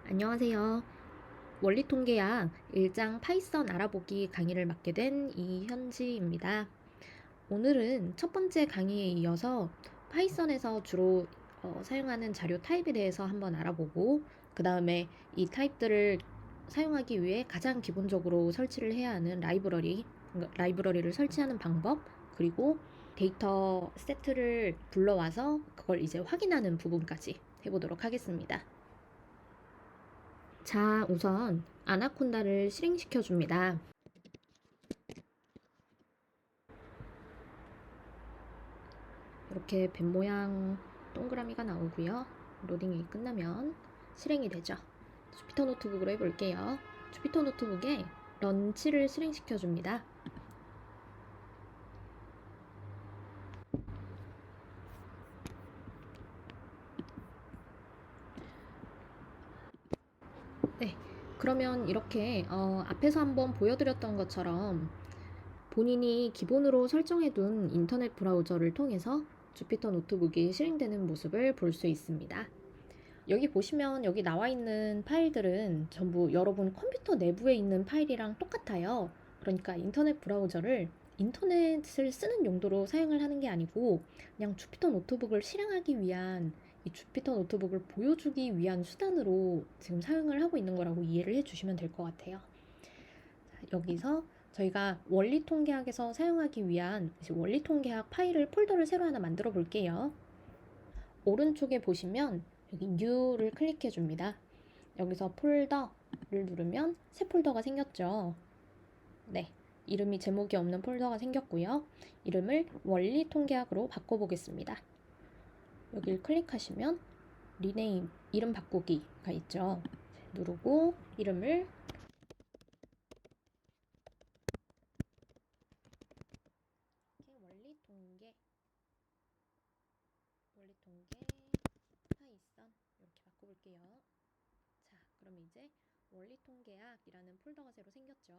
안녕하세요. 원리통계학 1장 파이썬 알아보기 강의를 맡게 된 이현지입니다. 오늘은 첫 번째 강의에 이어서 파이썬에서 주로 사용하는 자료 타입에 대해서 한번 알아보고, 그 다음에 이 타입들을 사용하기 위해 가장 기본적으로 설치를 해야 하는 라이브러리를 설치하는 방법, 그리고 데이터 세트를 불러와서 그걸 이제 확인하는 부분까지 해보도록 하겠습니다. 자, 우선 아나콘다를 실행시켜 줍니다. 이렇게 뱀 모양 동그라미가 나오고요. 로딩이 끝나면 실행이 되죠. 주피터 노트북으로 해볼게요. 주피터 노트북에 런치를 실행시켜 줍니다. 네, 그러면 이렇게 앞에서 한번 보여드렸던 것처럼 본인이 기본으로 설정해둔 인터넷 브라우저를 통해서 주피터 노트북이 실행되는 모습을 볼 수 있습니다. 여기 보시면 여기 나와 있는 파일들은 전부 여러분 컴퓨터 내부에 있는 파일이랑 똑같아요. 그러니까 인터넷 브라우저를 인터넷을 쓰는 용도로 사용을 하는 게 아니고 그냥 주피터 노트북을 실행하기 위한, 이 주피터 노트북을 보여주기 위한 수단으로 지금 사용을 하고 있는 거라고 이해를 해주시면 될 것 같아요. 여기서 저희가 원리통계학에서 사용하기 위한 원리통계학 파일을 폴더를 새로 하나 만들어 볼게요. 오른쪽에 보시면 여기 New를 클릭해 줍니다. 여기서 폴더를 누르면 새 폴더가 생겼죠. 네, 이름이 제목이 없는 폴더가 생겼고요. 이름을 원리통계학으로 바꿔보겠습니다. 여기를 클릭하시면 리네임, 이름 바꾸기가 있죠. 누르고 이름을 원리통계 파이썬 이렇게 바꿔볼게요. 자, 그럼 이제 원리통계학이라는 폴더가 새로 생겼죠.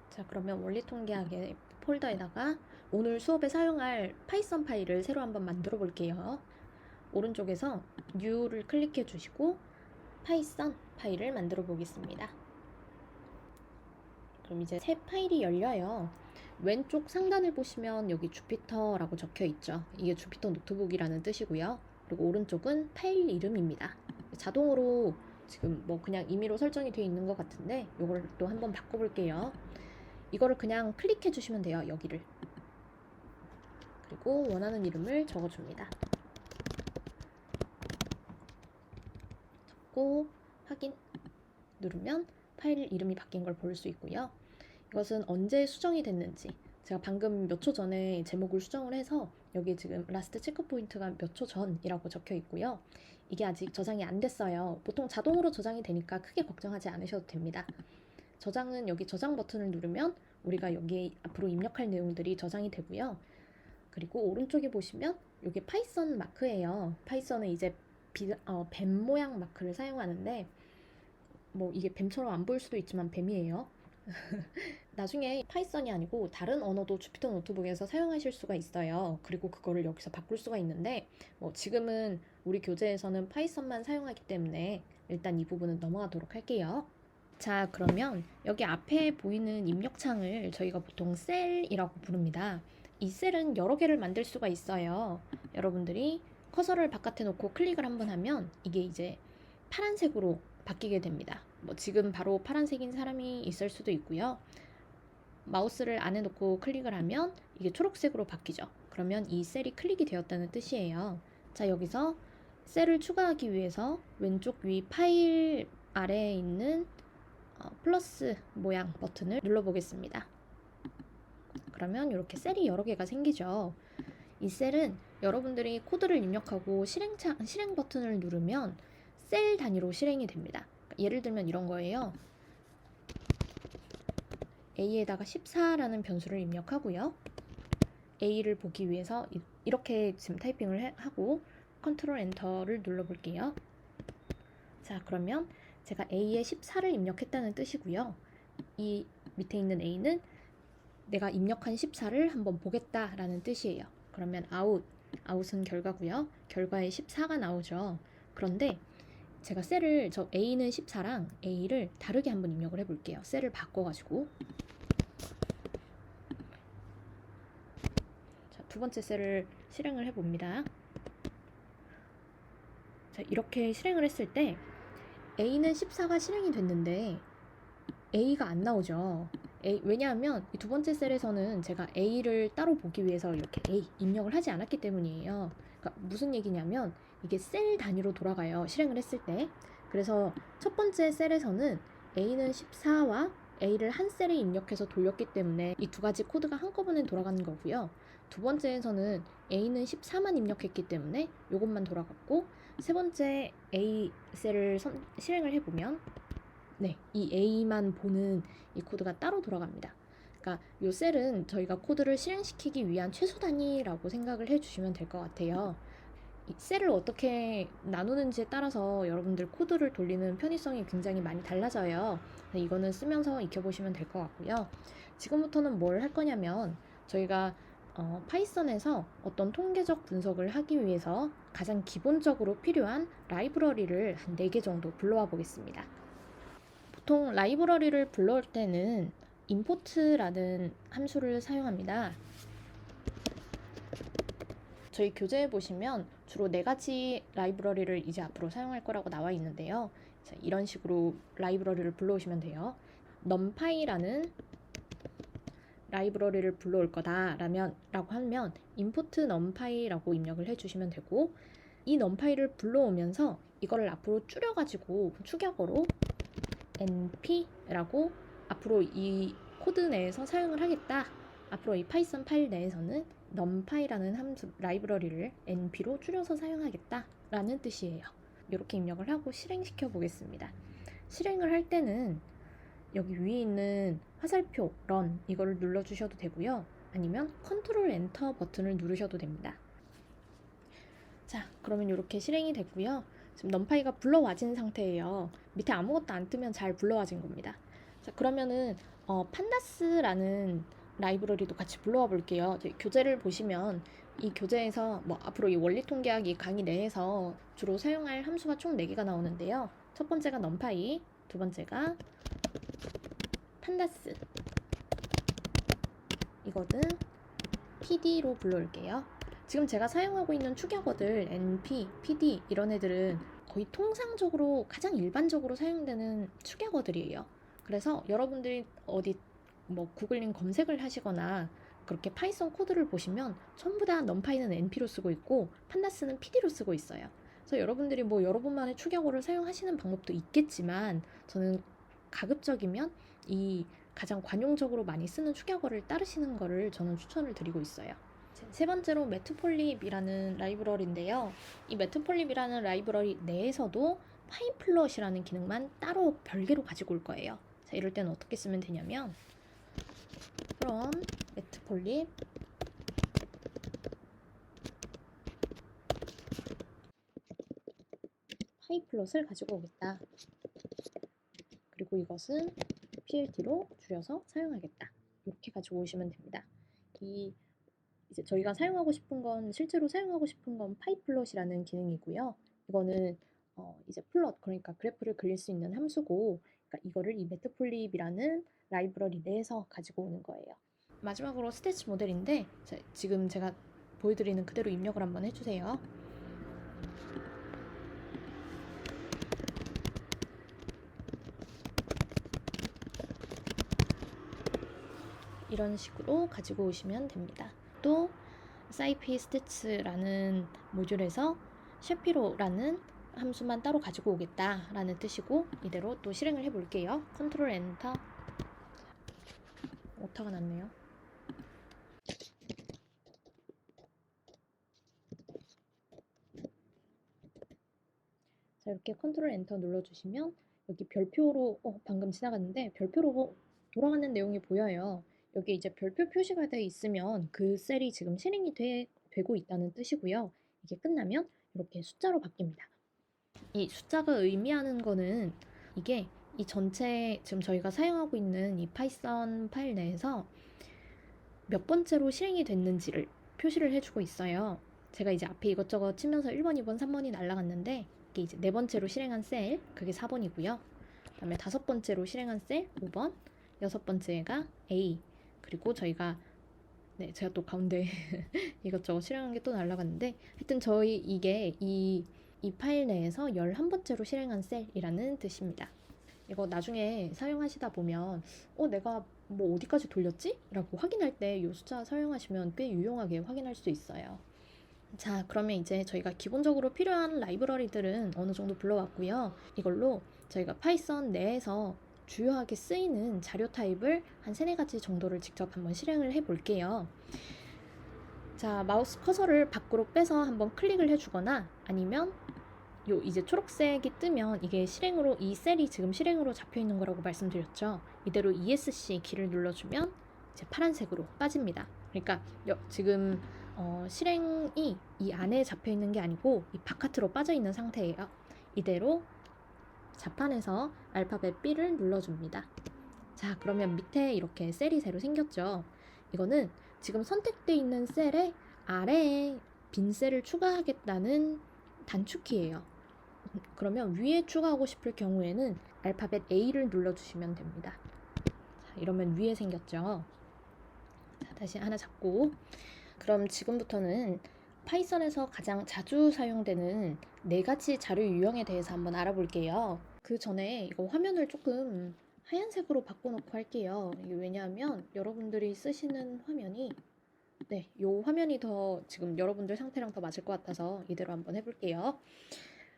자, 그러면 원리통계학의 폴더에다가 오늘 수업에 사용할 파이썬 파일을 새로 한번 만들어 볼게요. 오른쪽에서 New를 클릭해 주시고 파이썬 파일을 만들어 보겠습니다. 그럼 이제 새 파일이 열려요. 왼쪽 상단을 보시면 여기 주피터라고 적혀 있죠. 이게 주피터 노트북이라는 뜻이고요. 그리고 오른쪽은 파일 이름입니다. 자동으로 지금 뭐 그냥 임의로 설정이 되어 있는 것 같은데 이걸 또 한번 바꿔볼게요. 이거를 그냥 클릭해 주시면 돼요. 여기를. 그리고 원하는 이름을 적어줍니다. 적고 확인 누르면 파일 이름이 바뀐 걸 볼 수 있고요. 이것은 언제 수정이 됐는지, 제가 방금 몇 초 전에 제목을 수정을 해서 여기 지금 라스트 체크 포인트가 몇 초 전이라고 적혀 있고요. 이게 아직 저장이 안 됐어요. 보통 자동으로 저장이 되니까 크게 걱정하지 않으셔도 됩니다. 저장은 여기 저장 버튼을 누르면 우리가 여기에 앞으로 입력할 내용들이 저장이 되고요. 그리고 오른쪽에 보시면 이게 파이썬 마크예요. 파이썬은 이제 뱀 모양 마크를 사용하는데, 뭐 이게 뱀처럼 안 보일 수도 있지만 뱀이에요. 나중에 파이썬이 아니고 다른 언어도 주피터 노트북에서 사용하실 수가 있어요. 그리고 그거를 여기서 바꿀 수가 있는데, 뭐 지금은 우리 교재에서는 파이썬만 사용하기 때문에 일단 이 부분은 넘어가도록 할게요. 자, 그러면 여기 앞에 보이는 입력창을 저희가 보통 셀이라고 부릅니다. 이 셀은 여러 개를 만들 수가 있어요. 여러분들이 커서를 바깥에 놓고 클릭을 한번 하면 이게 이제 파란색으로 바뀌게 됩니다. 뭐 지금 바로 파란색인 사람이 있을 수도 있고요. 마우스를 안에 놓고 클릭을 하면 이게 초록색으로 바뀌죠. 그러면 이 셀이 클릭이 되었다는 뜻이에요. 자, 여기서 셀을 추가하기 위해서 왼쪽 위 파일 아래에 있는 플러스 모양 버튼을 눌러보겠습니다. 그러면 이렇게 셀이 여러 개가 생기죠. 이 셀은 여러분들이 코드를 입력하고 실행 버튼을 누르면 셀 단위로 실행이 됩니다. 예를 들면 이런 거예요. A에다가 14라는 변수를 입력하고요. A를 보기 위해서 이렇게 지금 타이핑을 하고 컨트롤 엔터를 눌러볼게요. 자, 그러면 제가 A에 14를 입력했다는 뜻이고요. 이 밑에 있는 A는 내가 입력한 14를 한번 보겠다라는 뜻이에요. 그러면 out은 결과고요. 결과에 14가 나오죠. 그런데 제가 셀을 A는 14랑 A를 다르게 한번 입력을 해볼게요. 셀을 바꿔가지고 자, 두 번째 셀을 실행을 해봅니다. 자, 이렇게 실행을 했을 때 A는 14가 실행이 됐는데 A가 안 나오죠. 왜냐하면 이 두 번째 셀에서는 제가 A를 따로 보기 위해서 이렇게 A 입력을 하지 않았기 때문이에요. 그러니까 무슨 얘기냐면 이게 셀 단위로 돌아가요. 실행을 했을 때. 그래서 첫 번째 셀에서는 A는 14와 A를 한 셀에 입력해서 돌렸기 때문에 이 두 가지 코드가 한꺼번에 돌아가는 거고요. 두 번째에서는 A는 14만 입력했기 때문에 이것만 돌아갔고, 세 번째 A 셀을 실행을 해보면 네, 이 A만 보는 이 코드가 따로 돌아갑니다. 그러니까 이 셀은 저희가 코드를 실행시키기 위한 최소 단위라고 생각을 해주시면 될 것 같아요. 이 셀을 어떻게 나누는지에 따라서 여러분들 코드를 돌리는 편의성이 굉장히 많이 달라져요. 이거는 쓰면서 익혀보시면 될 것 같고요. 지금부터는 뭘 할 거냐면 저희가 파이썬에서 어떤 통계적 분석을 하기 위해서 가장 기본적으로 필요한 라이브러리를 한 4개 정도 불러와 보겠습니다. 보통 라이브러리를 불러올 때는 import라는 함수를 사용합니다. 저희 교재에 보시면 주로 4가지 라이브러리를 이제 앞으로 사용할 거라고 나와 있는데요. 자, 이런 식으로 라이브러리를 불러오시면 돼요. numpy라는 라이브러리를 불러올 거다라고 하면 import numpy라고 입력을 해주시면 되고, 이 numpy를 불러오면서 이거를 앞으로 줄여가지고 축약어로 np라고 앞으로 이 코드 내에서 사용을 하겠다. 앞으로 이 파이썬 파일 내에서는 numpy라는 함수 라이브러리를 np로 줄여서 사용하겠다 라는 뜻이에요. 이렇게 입력을 하고 실행시켜 보겠습니다. 실행을 할 때는 여기 위에 있는 화살표 run 이거를 눌러주셔도 되고요. 아니면 컨트롤 엔터 버튼을 누르셔도 됩니다. 자, 그러면 이렇게 실행이 됐고요. 지금 numpy가 불러와진 상태예요. 밑에 아무것도 안 뜨면 잘 불러와진 겁니다. 자, 그러면은 판다스라는 라이브러리도 같이 불러와 볼게요. 교재를 보시면 이 교재에서 앞으로 이 원리 통계학 이 강의 내에서 주로 사용할 함수가 총 4개가 나오는데요. 첫 번째가 numpy, 두 번째가 판다스, 이거는 pd로 불러올게요. 지금 제가 사용하고 있는 축약어들 np, pd 이런 애들은 거의 통상적으로 가장 일반적으로 사용되는 축약어들이에요. 그래서 여러분들이 어디 구글링 검색을 하시거나 그렇게 파이썬 코드를 보시면 전부 다 numpy는 np로 쓰고 있고 판다스는 pd로 쓰고 있어요. 그래서 여러분들이 여러분만의 축약어를 사용하시는 방법도 있겠지만 저는 가급적이면 이 가장 관용적으로 많이 쓰는 축약어를 따르시는 거를 저는 추천을 드리고 있어요. 세 번째로 매트폴립이라는 라이브러리인데요. 이 매트폴립이라는 라이브러리 내에서도 파인플롯이라는 기능만 따로 별개로 가지고 올 거예요. 자, 이럴 때는 어떻게 쓰면 되냐면 from 매트폴립 파이플롯을 가지고 오겠다. 그리고 이것은 PLT로 줄여서 사용하겠다. 이렇게 가지고 오시면 됩니다. 이제 저희가 사용하고 싶은 건 실제로 사용하고 싶은 건 파이플롯이라는 기능이고요. 이거는 이제 플롯 그러니까 그래프를 그릴 수 있는 함수고, 그러니까 이거를 이 매트폴립이라는 라이브러리 내에서 가지고 오는 거예요. 마지막으로 스태치 모델인데 지금 제가 보여드리는 그대로 입력을 한번 해주세요. 이런 식으로 가지고 오시면 됩니다. 또 scipy stats라는 모듈에서 샤피로라는 함수만 따로 가지고 오겠다라는 뜻이고, 이대로 또 실행을 해볼게요. 컨트롤 엔터. 오타가 났네요. 자, 이렇게 컨트롤 엔터 눌러주시면 여기 별표로 방금 지나갔는데 별표로 돌아가는 내용이 보여요. 여기 이제 별표 표시가 되어 있으면 그 셀이 지금 실행이 되고 있다는 뜻이고요. 이게 끝나면 이렇게 숫자로 바뀝니다. 이 숫자가 의미하는 거는 이게 이 전체 지금 저희가 사용하고 있는 이 파이썬 파일 내에서 몇 번째로 실행이 됐는지를 표시를 해주고 있어요. 제가 이제 앞에 이것저것 치면서 1번, 2번, 3번이 날라갔는데 이게 이제 네 번째로 실행한 셀, 그게 4번이고요. 그다음에 다섯 번째로 실행한 셀 5번, 여섯 번째가 A. 그리고 저희가 제가 또 가운데 이것저것 실행한 게 또 날라갔는데, 하여튼 저희 이게 이 파일 내에서 11번째로 실행한 셀이라는 뜻입니다. 이거 나중에 사용하시다 보면 내가 뭐 어디까지 돌렸지? 라고 확인할 때 이 숫자 사용하시면 꽤 유용하게 확인할 수 있어요. 자, 그러면 이제 저희가 기본적으로 필요한 라이브러리들은 어느 정도 불러왔고요. 이걸로 저희가 파이썬 내에서 주요하게 쓰이는 자료 타입을 한 3-4가지 정도를 직접 한번 실행을 해 볼게요. 자, 마우스 커서를 밖으로 빼서 한번 클릭을 해주거나, 아니면 이제 초록색이 뜨면 이게 실행으로, 이 셀이 지금 실행으로 잡혀 있는 거라고 말씀드렸죠. 이대로 ESC 키를 눌러주면 이제 파란색으로 빠집니다. 그러니까 지금 실행이 이 안에 잡혀 있는 게 아니고 이 바깥으로 빠져 있는 상태예요. 이대로 자판에서 알파벳 B를 눌러줍니다. 자, 그러면 밑에 이렇게 셀이 새로 생겼죠. 이거는 지금 선택되어 있는 셀에 아래에 빈 셀을 추가하겠다는 단축키예요. 그러면 위에 추가하고 싶을 경우에는 알파벳 A를 눌러주시면 됩니다. 자, 이러면 위에 생겼죠. 자, 다시 하나 잡고, 그럼 지금부터는 파이썬에서 가장 자주 사용되는 4가지 자료 유형에 대해서 한번 알아볼게요. 그 전에 이거 화면을 조금 하얀색으로 바꿔놓고 할게요. 이게 왜냐하면 여러분들이 쓰시는 화면이 이 화면이 더 지금 여러분들 상태랑 더 맞을 것 같아서 이대로 한번 해볼게요.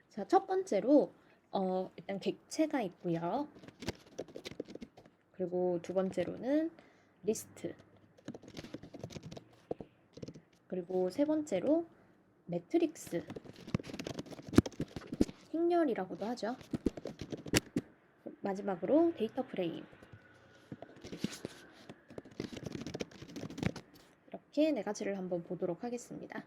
자, 첫 번째로 일단 객체가 있고요. 그리고 두 번째로는 리스트. 그리고 세 번째로 매트릭스, 행렬이라고도 하죠. 마지막으로 데이터 프레임. 이렇게 4가지를 한번 보도록 하겠습니다.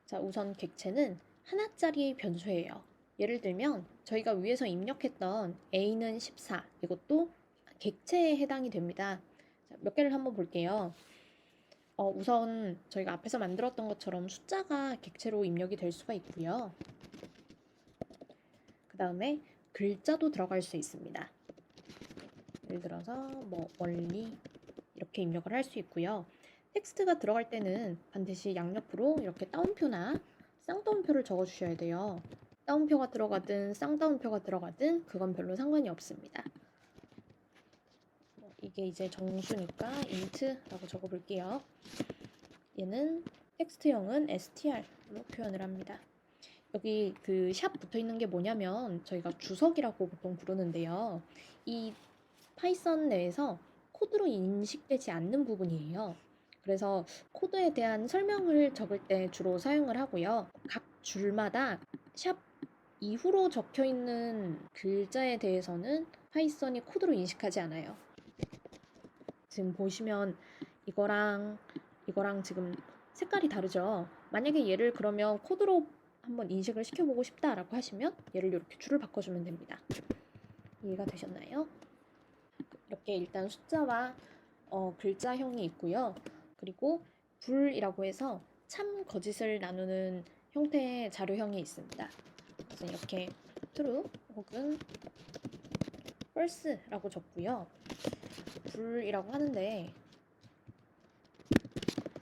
자, 우선 객체는 하나짜리 변수예요. 예를 들면 저희가 위에서 입력했던 A는 14, 이것도 객체에 해당이 됩니다. 자, 몇 개를 한번 볼게요. 우선 저희가 앞에서 만들었던 것처럼 숫자가 객체로 입력이 될 수가 있고요. 그 다음에 글자도 들어갈 수 있습니다. 예를 들어서 뭐 원리 이렇게 입력을 할 수 있고요. 텍스트가 들어갈 때는 반드시 양옆으로 이렇게 따옴표나 쌍따옴표를 적어 주셔야 돼요. 따옴표가 들어가든 쌍따옴표가 들어가든 그건 별로 상관이 없습니다. 이게 이제 정수니까 int라고 적어 볼게요. 얘는 텍스트형은 str로 표현을 합니다. 여기 그 샵 붙어 있는 게 뭐냐면 저희가 주석이라고 보통 부르는데요. 이 파이썬 내에서 코드로 인식되지 않는 부분이에요. 그래서 코드에 대한 설명을 적을 때 주로 사용을 하고요. 각 줄마다 샵 이후로 적혀 있는 글자에 대해서는 파이썬이 코드로 인식하지 않아요. 지금 보시면 이거랑 지금 색깔이 다르죠. 만약에 얘를 그러면 코드로 한번 인식을 시켜보고 싶다라고 하시면 얘를 이렇게 줄을 바꿔주면 됩니다. 이해가 되셨나요? 이렇게 일단 숫자와 글자형이 있고요. 그리고 불이라고 해서 참 거짓을 나누는 형태의 자료형이 있습니다. 그래서 이렇게 true 혹은 false라고 적고요. 불이라고 하는데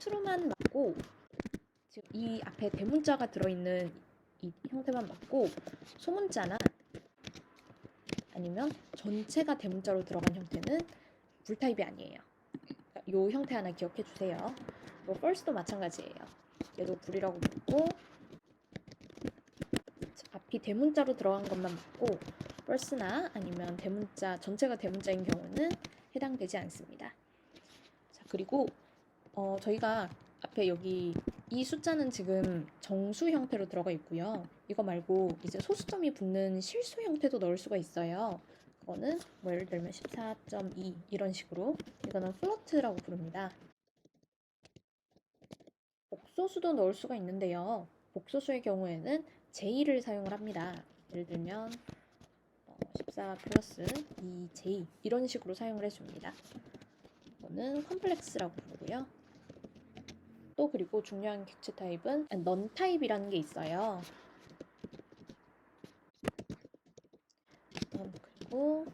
true만 맞고 지금 이 앞에 대문자가 들어있는 이 형태만 맞고 소문자나 아니면 전체가 대문자로 들어간 형태는 불 타입이 아니에요. 그러니까 이 형태 하나 기억해 주세요. 뭐 false도 마찬가지예요. 얘도 불이라고 부르고 앞이 대문자로 들어간 것만 맞고 false나 아니면 대문자 전체가 대문자인 경우는 해당되지 않습니다. 자, 그리고 저희가 앞에 여기 이 숫자는 지금 정수 형태로 들어가 있고요. 이거 말고 이제 소수점이 붙는 실수 형태도 넣을 수가 있어요. 그거는 뭐 예를 들면 14.2 이런 식으로, 이거는 플로트라고 부릅니다. 복소수도 넣을 수가 있는데요. 복소수의 경우에는 J를 사용을 합니다. 예를 들면 14 플러스 2J 이런 식으로 사용을 해줍니다. 이거는 컴플렉스라고 부르고요. 또 그리고 중요한 객체 타입은 넌 타입이라는 게 있어요. 그리고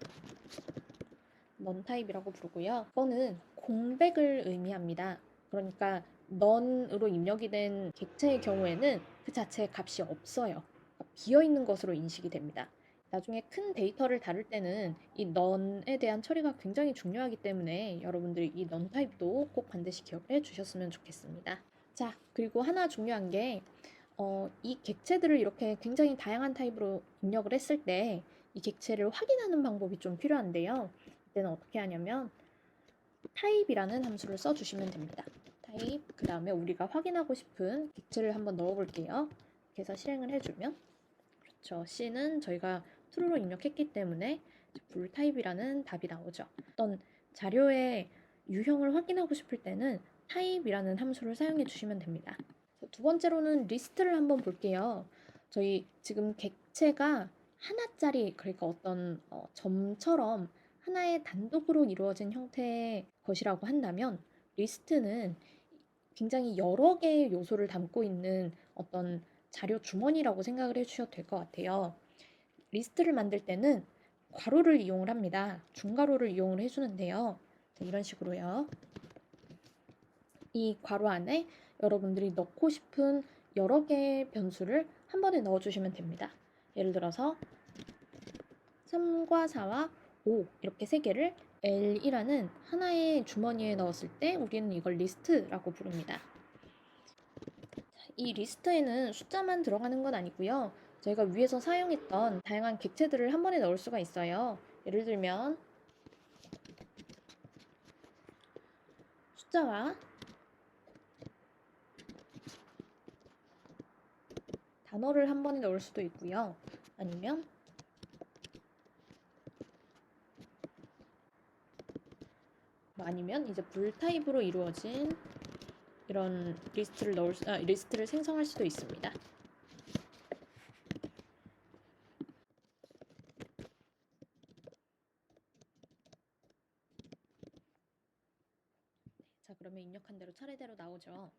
넌 타입이라고 부르고요. 이거는 공백을 의미합니다. 그러니까 넌으로 입력이 된 객체의 경우에는 그 자체의 값이 없어요. 그러니까 비어있는 것으로 인식이 됩니다. 나중에 큰 데이터를 다룰 때는 이 넌에 대한 처리가 굉장히 중요하기 때문에 여러분들이 이 넌 타입도 꼭 반드시 기억을 해주셨으면 좋겠습니다. 자, 그리고 하나 중요한 게 이 객체들을 이렇게 굉장히 다양한 타입으로 입력을 했을 때 이 객체를 확인하는 방법이 좀 필요한데요. 이때는 어떻게 하냐면 타입이라는 함수를 써주시면 됩니다. 타입, 그 다음에 우리가 확인하고 싶은 객체를 한번 넣어볼게요. 이렇게 해서 실행을 해주면 그렇죠. C는 저희가 true로 입력했기 때문에 불 타입이라는 답이 나오죠. 어떤 자료의 유형을 확인하고 싶을 때는 타입이라는 함수를 사용해 주시면 됩니다. 두 번째로는 리스트를 한번 볼게요. 저희 지금 객체가 하나짜리, 그러니까 어떤 점처럼 하나의 단독으로 이루어진 형태의 것이라고 한다면 리스트는 굉장히 여러 개의 요소를 담고 있는 어떤 자료 주머니라고 생각을 해주셔도 될 것 같아요. 리스트를 만들 때는 괄호를 이용을 합니다. 중괄호를 이용을 해주는데요. 이런 식으로요. 이 괄호 안에 여러분들이 넣고 싶은 여러 개의 변수를 한 번에 넣어주시면 됩니다. 예를 들어서 3과 4와 5 이렇게 세 개를 L이라는 하나의 주머니에 넣었을 때 우리는 이걸 리스트라고 부릅니다. 이 리스트에는 숫자만 들어가는 건 아니고요. 저희가 위에서 사용했던 다양한 객체들을 한 번에 넣을 수가 있어요. 예를 들면 숫자와 단어를 한 번에 넣을 수도 있고요. 아니면 이제 불 타입으로 이루어진 이런 리스트를 생성할 수도 있습니다. 자, 그러면 입력한 대로 차례대로 나오죠.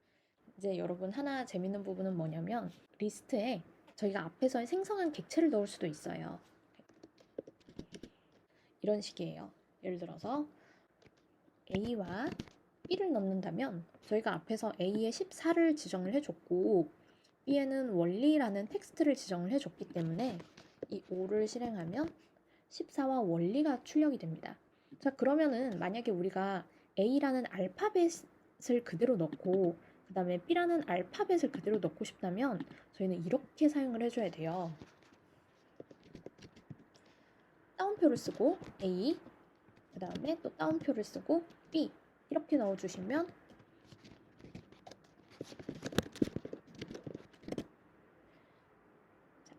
이제 여러분 하나 재밌는 부분은 뭐냐면 리스트에 저희가 앞에서 생성한 객체를 넣을 수도 있어요. 이런 식이에요. 예를 들어서 A와 B를 넣는다면 저희가 앞에서 A에 14를 지정을 해줬고 B에는 원리라는 텍스트를 지정을 해줬기 때문에 이 5를 실행하면 14와 원리가 출력이 됩니다. 자, 그러면은 만약에 우리가 A라는 알파벳을 그대로 넣고 그 다음에 B라는 알파벳을 그대로 넣고 싶다면 저희는 이렇게 사용을 해줘야 돼요. 따옴표를 쓰고 A, 그 다음에 또 따옴표를 쓰고 B 이렇게 넣어주시면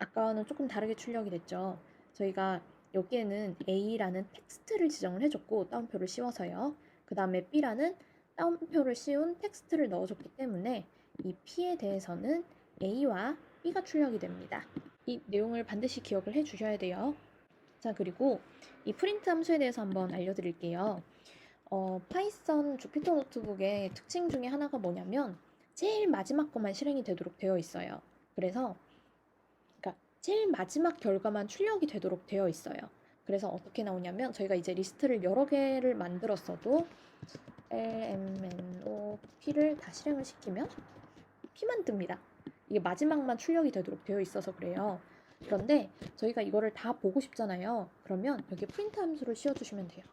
아까와는 조금 다르게 출력이 됐죠. 저희가 여기에는 A라는 텍스트를 지정을 해줬고 따옴표를 씌워서요. 그 다음에 B라는 따옴표를 씌운 텍스트를 넣어줬기 때문에 이 P에 대해서는 A와 B가 출력이 됩니다. 이 내용을 반드시 기억을 해주셔야 돼요. 자, 그리고 이 프린트 함수에 대해서 한번 알려드릴게요. 파이썬 주피터 노트북의 특징 중에 하나가 뭐냐면 제일 마지막 것만 실행이 되도록 되어 있어요. 그래서 제일 마지막 결과만 출력이 되도록 되어 있어요. 그래서 어떻게 나오냐면 저희가 이제 리스트를 여러 개를 만들었어도 lmnop를 다 실행을 시키면 p만 뜹니다. 이게 마지막만 출력이 되도록 되어 있어서 그래요. 그런데 저희가 이거를 다 보고 싶잖아요. 그러면 여기 프린트 함수를 씌워주시면 돼요.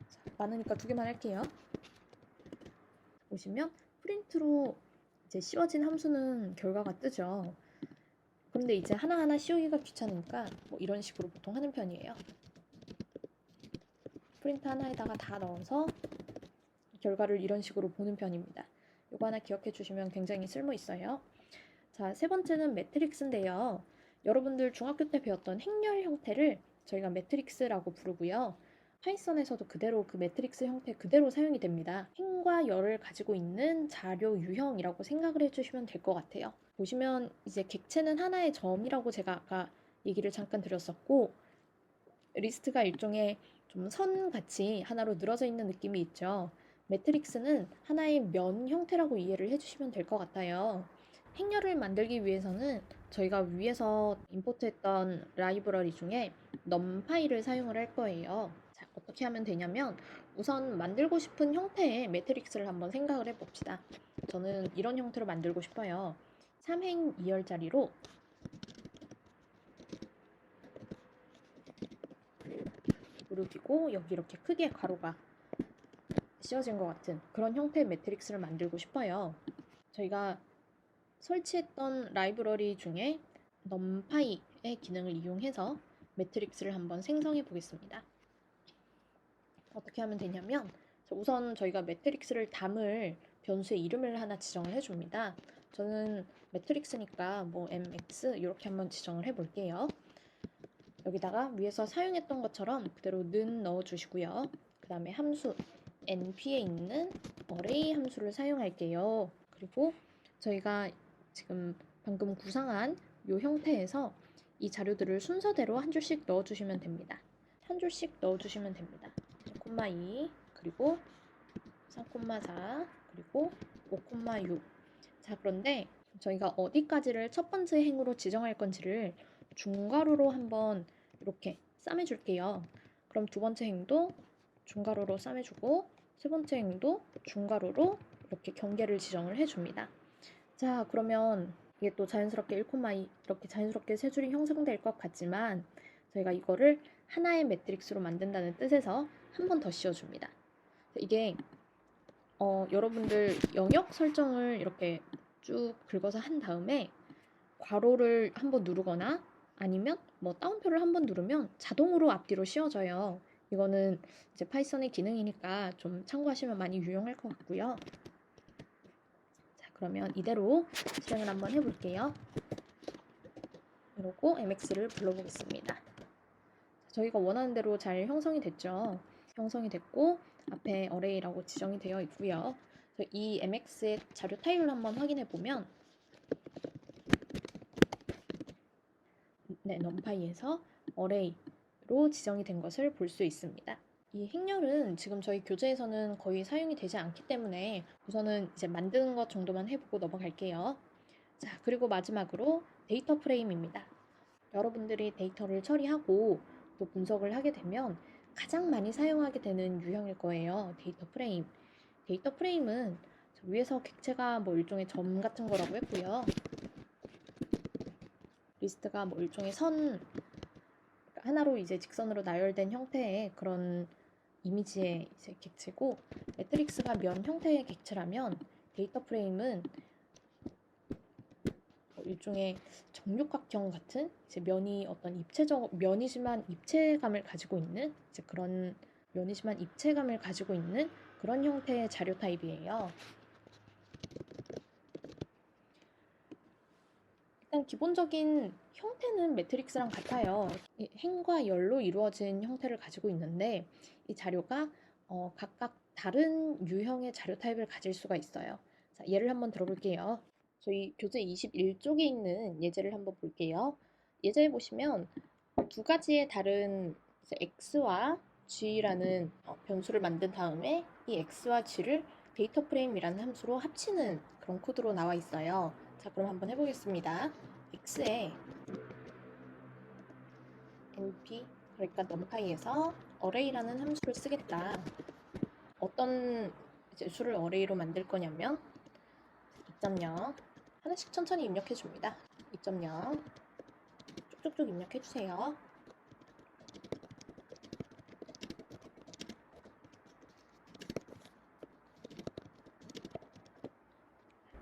자, 많으니까 두 개만 할게요. 보시면 프린트로 이제 씌워진 함수는 결과가 뜨죠. 그런데 이제 하나하나 씌우기가 귀찮으니까 뭐 이런 식으로 보통 하는 편이에요. 프린트 하나에다가 다 넣어서 결과를 이런 식으로 보는 편입니다. 이거 하나 기억해 주시면 굉장히 쓸모 있어요. 자, 세 번째는 매트릭스인데요. 여러분들 중학교 때 배웠던 행렬 형태를 저희가 매트릭스라고 부르고요. 파이썬에서도 그대로 그 매트릭스 형태 그대로 사용이 됩니다. 행과 열을 가지고 있는 자료 유형이라고 생각을 해주시면 될 것 같아요. 보시면 이제 객체는 하나의 점이라고 제가 아까 얘기를 잠깐 드렸었고 리스트가 일종의 좀 선같이 하나로 늘어져 있는 느낌이 있죠. 매트릭스는 하나의 면 형태라고 이해를 해주시면 될 것 같아요. 행렬을 만들기 위해서는 저희가 위에서 임포트했던 라이브러리 중에 numpy를 사용을 할 거예요. 자, 어떻게 하면 되냐면 우선 만들고 싶은 형태의 매트릭스를 한번 생각을 해봅시다. 저는 이런 형태로 만들고 싶어요. 3행 2열짜리로 무릎이고 여기 이렇게 크게 가로가 씌워진 것 같은 그런 형태의 매트릭스를 만들고 싶어요. 저희가 설치했던 라이브러리 중에 numpy의 기능을 이용해서 매트릭스를 한번 생성해 보겠습니다. 어떻게 하면 되냐면 우선 저희가 매트릭스를 담을 변수의 이름을 하나 지정을 해줍니다. 저는 매트릭스니까 뭐 mx 이렇게 한번 지정을 해볼게요. 여기다가 위에서 사용했던 것처럼 그대로 는 넣어주시고요. 그 다음에 함수 np에 있는 array 함수를 사용할게요. 그리고 저희가 지금 방금 구상한 이 형태에서 이 자료들을 순서대로 한 줄씩 넣어주시면 됩니다. 한 줄씩 넣어주시면 됩니다. 2, 그리고 3, 4, 그리고 5, 6. 자, 그런데 저희가 어디까지를 첫 번째 행으로 지정할 건지를 중괄호로 한번 이렇게 싸매줄게요. 그럼 두 번째 행도 중괄호로 싸매주고 세 번째 행도 중괄호로 이렇게 경계를 지정을 해줍니다. 자, 그러면 이게 또 자연스럽게 1,2 이렇게 자연스럽게 세 줄이 형성될 것 같지만 저희가 이거를 하나의 매트릭스로 만든다는 뜻에서 한 번 더 씌워줍니다. 이게 여러분들 영역 설정을 이렇게 쭉 긁어서 한 다음에 괄호를 한번 누르거나 아니면 뭐 따옴표를 한번 누르면 자동으로 앞뒤로 씌워져요. 이거는 이제 파이썬의 기능이니까 좀 참고하시면 많이 유용할 것 같고요. 자, 그러면 이대로 실행을 한번 해볼게요. 이러고 mx를 불러보겠습니다. 저희가 원하는 대로 잘 형성이 됐죠. 형성이 됐고 앞에 array라고 지정이 되어 있고요. 이 mx의 자료 타입을 한번 확인해 보면 네, numpy에서 array로 지정이 된 것을 볼 수 있습니다. 이 행렬은 지금 저희 교재에서는 거의 사용이 되지 않기 때문에 우선은 이제 만드는 것 정도만 해보고 넘어갈게요. 자, 그리고 마지막으로 데이터 프레임입니다. 여러분들이 데이터를 처리하고 또 분석을 하게 되면 가장 많이 사용하게 되는 유형일 거예요. 데이터 프레임. 데이터 프레임은 위에서 객체가 뭐 일종의 점 같은 거라고 했고요. 리스트가 뭐 일종의 선 하나로 이제 직선으로 나열된 형태의 그런 이미지의 이제 객체고, 매트릭스가 면 형태의 객체라면 데이터 프레임은 일종의 정육각형 같은 이제 면이 어떤 입체적 면이지만 입체감을 가지고 있는 이제 그런 면이지만 입체감을 가지고 있는 그런 형태의 자료 타입이에요. 일단 기본적인 형태는 매트릭스랑 같아요. 행과 열로 이루어진 형태를 가지고 있는데 이 자료가 각각 다른 유형의 자료 타입을 가질 수가 있어요. 자, 예를 한번 들어볼게요. 저희 교재 21쪽에 있는 예제를 한번 볼게요. 예제에 보시면 두 가지의 다른 x와 g라는 변수를 만든 다음에 이 x와 g를 데이터 프레임이라는 함수로 합치는 그런 코드로 나와 있어요. 자, 그럼 한번 해보겠습니다. x에 np, 그러니까 numpy에서 array라는 함수를 쓰겠다. 어떤 이제 수를 array로 만들 거냐면 2.0 하나씩 천천히 입력해 줍니다. 2.0 쭉쭉쭉 입력해 주세요.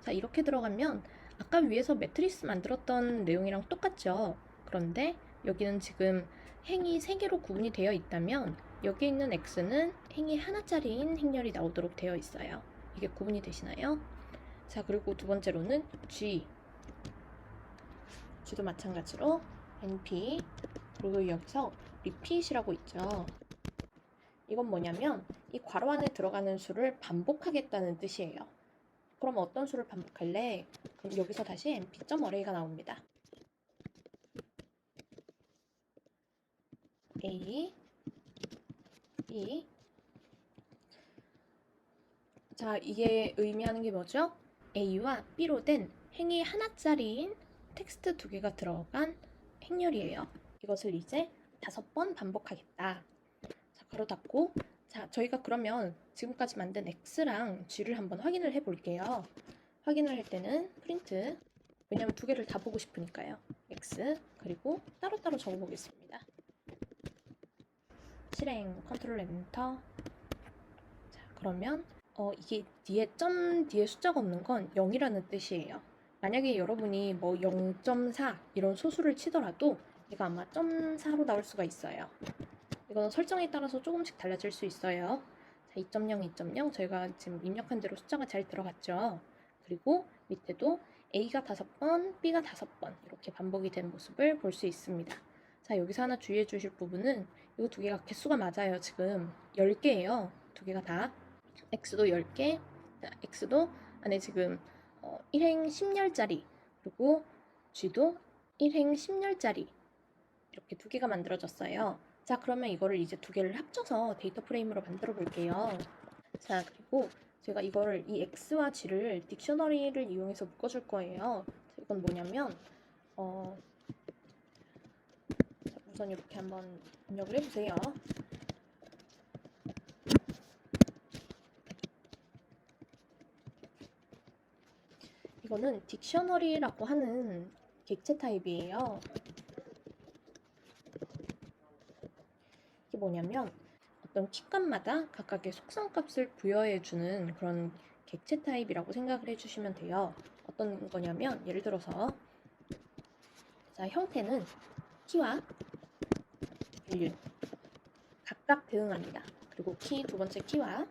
자, 이렇게 들어가면 아까 위에서 매트리스 만들었던 내용이랑 똑같죠. 그런데 여기는 지금 행이 3개로 구분이 되어 있다면 여기 있는 x는 행이 하나짜리인 행렬이 나오도록 되어 있어요. 이게 구분이 되시나요? 자, 그리고 두 번째로는 g도 마찬가지로 np, 그리고 여기서 repeat이라고 있죠. 이건 뭐냐면 이 괄호 안에 들어가는 수를 반복하겠다는 뜻이에요. 그럼 어떤 수를 반복할래? 그럼 여기서 다시 np.array가 나옵니다. A, B. 자, 이게 의미하는 게 뭐죠? A와 B로 된 행이 하나짜리인 텍스트 2개가 들어간 행렬이에요. 이것을 이제 5번 반복하겠다. 자, 가로 닫고. 자, 저희가 그러면 지금까지 만든 X랑 G를 한번 확인을 해 볼게요. 확인을 할 때는 프린트, 왜냐면 2개를 다 보고 싶으니까요. X, 그리고 따로따로 적어 보겠습니다. 실행, 컨트롤 엔터. 자, 그러면 이게 뒤에 점 뒤에 숫자가 없는 건 0이라는 뜻이에요. 만약에 여러분이 뭐 0.4 이런 소수를 치더라도 얘가 아마 0.4로 나올 수가 있어요. 이거는 설정에 따라서 조금씩 달라질 수 있어요. 자, 2.0, 2.0 저희가 지금 입력한 대로 숫자가 잘 들어갔죠. 그리고 밑에도 A가 5번, B가 5번 이렇게 반복이 된 모습을 볼 수 있습니다. 자, 여기서 하나 주의해 주실 부분은 이 2개가 개수가 맞아요. 지금 10개예요. 2개가 다. X도 10개, X도 안에 지금 1행 10열짜리, 그리고 G도 1행 10열짜리 이렇게 2개가 만들어졌어요. 자, 그러면 이거를 이제 2개를 합쳐서 데이터 프레임으로 만들어 볼게요. 자, 그리고 제가 이거를 이 X와 G를 딕셔너리를 이용해서 묶어줄 거예요. 자, 이건 뭐냐면 자, 우선 이렇게 한번 입력을 해보세요. 이거는 딕셔너리라고 하는 객체 타입이에요. 이게 뭐냐면 어떤 키값마다 각각의 속성값을 부여해주는 그런 객체 타입이라고 생각을 해주시면 돼요. 어떤 거냐면 예를 들어서 자, 형태는 키와 밸류 각각 대응합니다. 그리고 키, 2번째 키와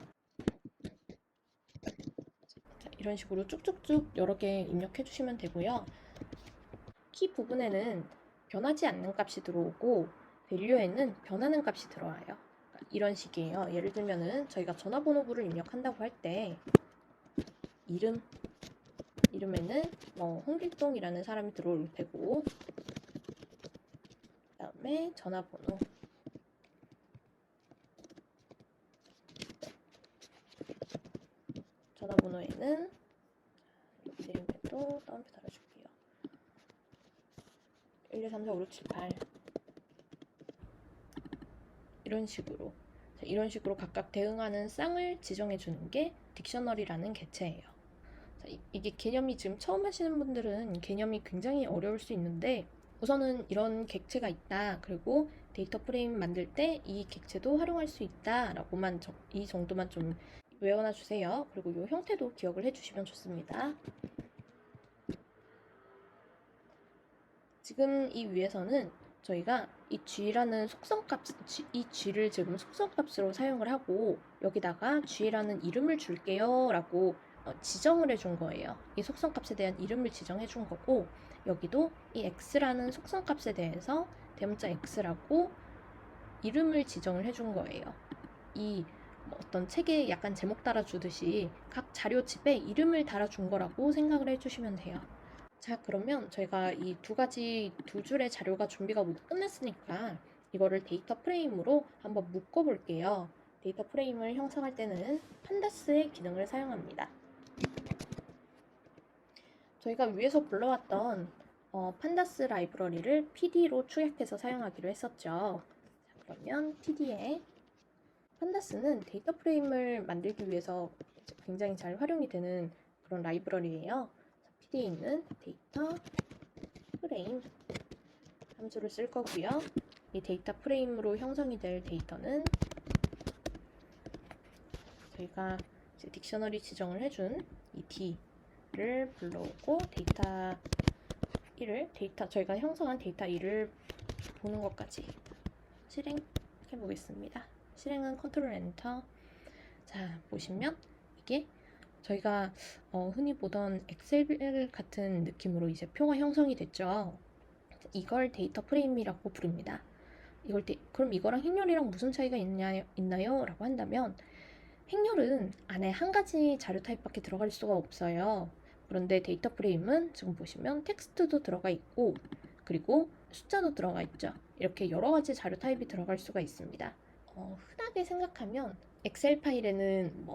자, 이런 식으로 쭉쭉쭉 여러 개 입력해 주시면 되고요. 키 부분에는 변하지 않는 값이 들어오고 밸류에는 변하는 값이 들어와요. 그러니까 이런 식이에요. 예를 들면은 저희가 전화번호부를 입력한다고 할 때 이름에는 뭐 홍길동이라는 사람이 들어올 테고 그다음에 전화번호에는 내림에도 따옴표 달아줄게요. 1, 2, 3, 4, 5, 6, 7, 8 이런 식으로 이런 식으로 각각 대응하는 쌍을 지정해 주는 게 딕셔너리라는 객체예요. 자, 이게 개념이 지금 처음 하시는 분들은 개념이 굉장히 어려울 수 있는데 우선은 이런 객체가 있다. 그리고 데이터 프레임 만들 때 이 객체도 활용할 수 있다. 라고만 이 정도만 좀 외워놔 주세요. 그리고 이 형태도 기억을 해주시면 좋습니다. 지금 이 위에서는 저희가 이 G라는 이 G를 지금 속성값으로 사용을 하고 여기다가 G라는 이름을 줄게요 라고 지정을 해준 거예요. 이 속성값에 대한 이름을 지정해 준 거고 여기도 이 X라는 속성값에 대해서 대문자 X라고 이름을 지정을 해준 거예요. 이 어떤 책에 약간 제목 달아주듯이 각 자료집에 이름을 달아준 거라고 생각을 해주시면 돼요. 자, 그러면 저희가 이 두 줄의 자료가 준비가 모두 끝났으니까 이거를 데이터 프레임으로 한번 묶어 볼게요. 데이터 프레임을 형성할 때는 판다스의 기능을 사용합니다. 저희가 위에서 불러왔던 판다스 라이브러리를 PD로 추격해서 사용하기로 했었죠. 자, 그러면 PD에 판다스는 데이터 프레임을 만들기 위해서 굉장히 잘 활용이 되는 그런 라이브러리예요. PD에 있는 데이터 프레임 함수를 쓸 거고요. 이 데이터 프레임으로 형성이 될 데이터는 저희가 이제 딕셔너리 지정을 해준 이 D를 불러오고 저희가 형성한 데이터 1을 보는 것까지 실행해 보겠습니다. 실행은 컨트롤 엔터. 자, 보시면 이게 저희가 흔히 보던 엑셀 같은 느낌으로 이제 표가 형성이 됐죠. 이걸 데이터 프레임이라고 부릅니다. 그럼 이거랑 행렬이랑 무슨 차이가 있나요? 라고 한다면 행렬은 안에 한 가지 자료 타입밖에 들어갈 수가 없어요. 그런데 데이터 프레임은 지금 보시면 텍스트도 들어가 있고 그리고 숫자도 들어가 있죠. 이렇게 여러 가지 자료 타입이 들어갈 수가 있습니다. 흔하게 생각하면 엑셀 파일에는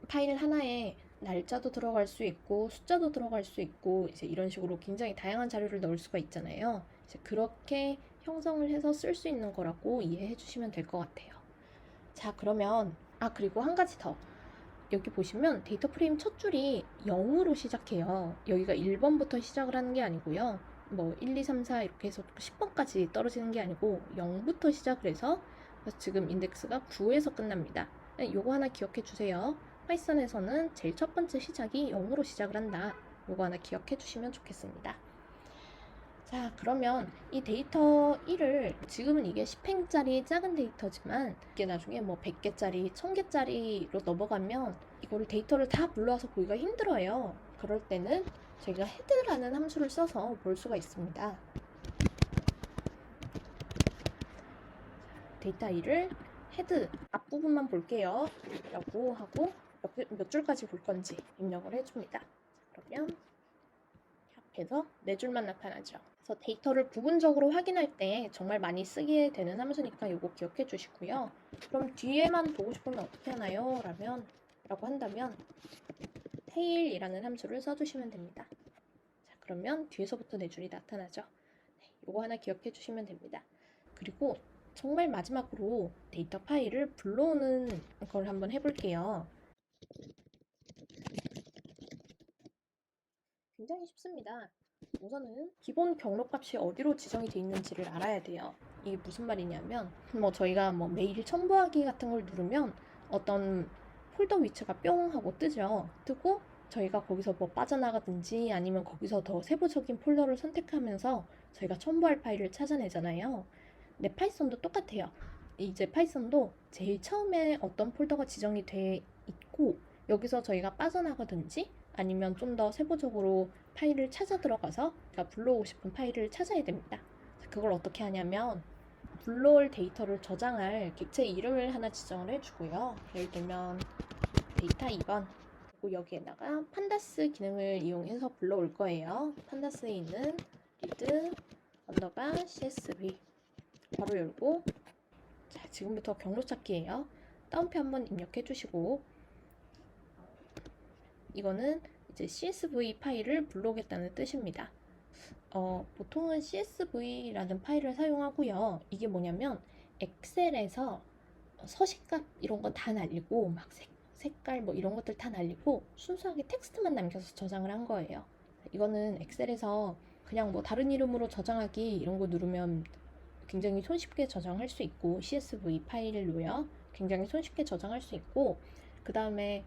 파일 하나에 날짜도 들어갈 수 있고 숫자도 들어갈 수 있고 이제 이런 식으로 굉장히 다양한 자료를 넣을 수가 있잖아요. 이제 그렇게 형성을 해서 쓸 수 있는 거라고 이해해 주시면 될 것 같아요. 자, 그러면 그리고 한 가지 더. 여기 보시면 데이터 프레임 첫 줄이 0으로 시작해요. 여기가 1번부터 시작을 하는 게 아니고요. 뭐 1, 2, 3, 4 이렇게 해서 10번까지 떨어지는 게 아니고 0부터 시작을 해서 지금 인덱스가 9에서 끝납니다. 요거 하나 기억해 주세요. 파이썬에서는 제일 첫 번째 시작이 0으로 시작을 한다. 요거 하나 기억해 주시면 좋겠습니다. 자, 그러면 이 데이터 1을 지금은 이게 10행짜리 작은 데이터지만 이게 나중에 뭐 100개짜리, 1000개짜리로 넘어가면 이거를 데이터를 다 불러와서 보기가 힘들어요. 그럴 때는 저희가 헤드라는 함수를 써서 볼 수가 있습니다. 데이터 1을 헤드 앞부분만 볼게요 라고 하고 몇 줄까지 볼 건지 입력을 해줍니다. 그러면 앞에서 4줄만 나타나죠. 그래서 데이터를 부분적으로 확인할 때 정말 많이 쓰게 되는 함수니까 이거 기억해 주시고요. 그럼 뒤에만 보고 싶으면 어떻게 하나요? 라고 한다면 tail이라는 함수를 써주시면 됩니다. 자, 그러면 뒤에서부터 4줄이 나타나죠. 이거 하나 기억해 주시면 됩니다. 그리고 정말 마지막으로 데이터 파일을 불러오는 걸 한번 해볼게요. 굉장히 쉽습니다. 우선은 기본 경로값이 어디로 지정이 되어 있는지를 알아야 돼요. 이게 무슨 말이냐면 저희가 메일 첨부하기 같은 걸 누르면 어떤 폴더 위치가 뿅 하고 뜨죠. 뜨고 저희가 거기서 빠져나가든지 아니면 거기서 더 세부적인 폴더를 선택하면서 저희가 첨부할 파일을 찾아내잖아요. 근데 파이썬도 똑같아요. 이제 파이썬도 제일 처음에 어떤 폴더가 지정이 돼 있고 여기서 저희가 빠져나가든지 아니면 좀 더 세부적으로 파일을 찾아 들어가서 제가 불러오고 싶은 파일을 찾아야 됩니다. 그걸 어떻게 하냐면 불러올 데이터를 저장할 객체 이름을 하나 지정을 해주고요. 예를 들면 데이터 2번 그리고 여기에다가 판다스 기능을 이용해서 불러올 거예요. 판다스에 있는 read 언더바 csv 바로 열고 자, 지금부터 경로 찾기예요. 따옴표 한번 입력해 주시고 이거는 이제 CSV 파일을 불러오겠다는 뜻입니다. 보통은 CSV라는 파일을 사용하고요. 이게 뭐냐면 엑셀에서 서식값 이런 거 다 날리고 막 색깔 이런 것들 다 날리고 순수하게 텍스트만 남겨서 저장을 한 거예요. 이거는 엑셀에서 그냥 다른 이름으로 저장하기 이런 거 누르면 굉장히 손쉽게 저장할 수 있고 CSV 파일로요. 굉장히 손쉽게 저장할 수 있고 그 다음에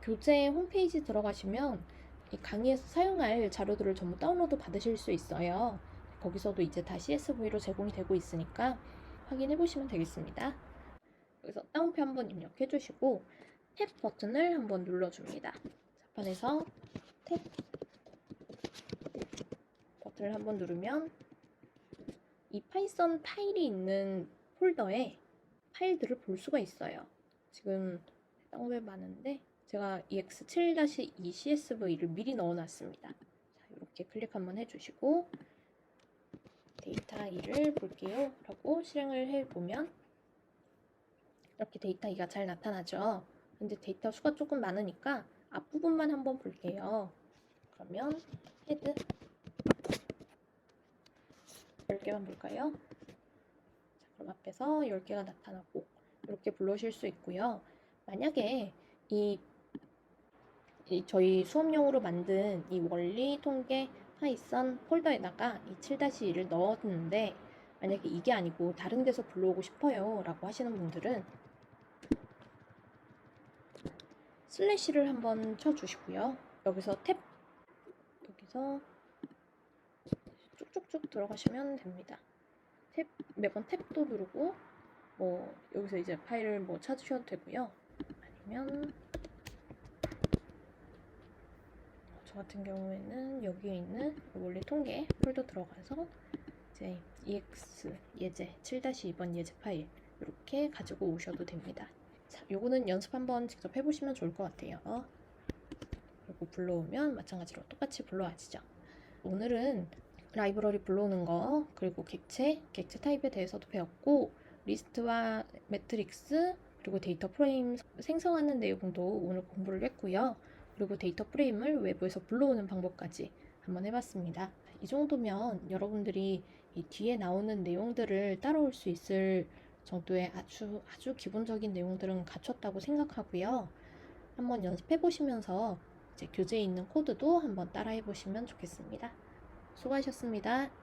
교재 홈페이지 들어가시면 이 강의에서 사용할 자료들을 전부 다운로드 받으실 수 있어요. 거기서도 이제 다 CSV로 제공이 되고 있으니까 확인해 보시면 되겠습니다. 여기서 따옴표 한번 입력해 주시고 탭 버튼을 한번 눌러줍니다. 자판에서 탭 버튼을 한번 누르면 이 파이썬 파일이 있는 폴더에 파일들을 볼 수가 있어요. 지금 왜 많은데 제가 ex7-2 csv를 미리 넣어놨습니다. 자, 이렇게 클릭 한번 해주시고 데이터 2를 볼게요 라고 실행을 해보면 이렇게 데이터 2가 잘 나타나죠. 근데 데이터 수가 조금 많으니까 앞부분만 한번 볼게요. 그러면 헤드 10개만 볼까요? 자, 그럼 앞에서 10개가 나타나고 이렇게 불러오실 수 있고요. 만약에 이 저희 수업용으로 만든 이 원리 통계 파이썬 폴더에다가 이 7-2를 넣었는데 만약에 이게 아니고 다른 데서 불러오고 싶어요 라고 하시는 분들은 슬래시를 한번 쳐주시고요. 여기서 여기서 쭉쭉쭉 들어가시면 됩니다. 매번 탭도 누르고 여기서 이제 파일을 찾으셔도 되고요. 아니면 저 같은 경우에는 여기에 있는 원리 통계 폴더 들어가서 이제 ex 예제 7-2번 예제 파일 이렇게 가지고 오셔도 됩니다. 자, 요거는 연습 한번 직접 해보시면 좋을 것 같아요. 그리고 불러오면 마찬가지로 똑같이 불러와지죠. 오늘은 라이브러리 불러오는 거 그리고 객체 타입에 대해서도 배웠고 리스트와 매트릭스 그리고 데이터 프레임 생성하는 내용도 오늘 공부를 했고요. 그리고 데이터 프레임을 외부에서 불러오는 방법까지 한번 해봤습니다. 이 정도면 여러분들이 이 뒤에 나오는 내용들을 따라올 수 있을 정도의 아주 기본적인 내용들은 갖췄다고 생각하고요. 한번 연습해 보시면서 이제 교재에 있는 코드도 한번 따라해 보시면 좋겠습니다. 수고하셨습니다.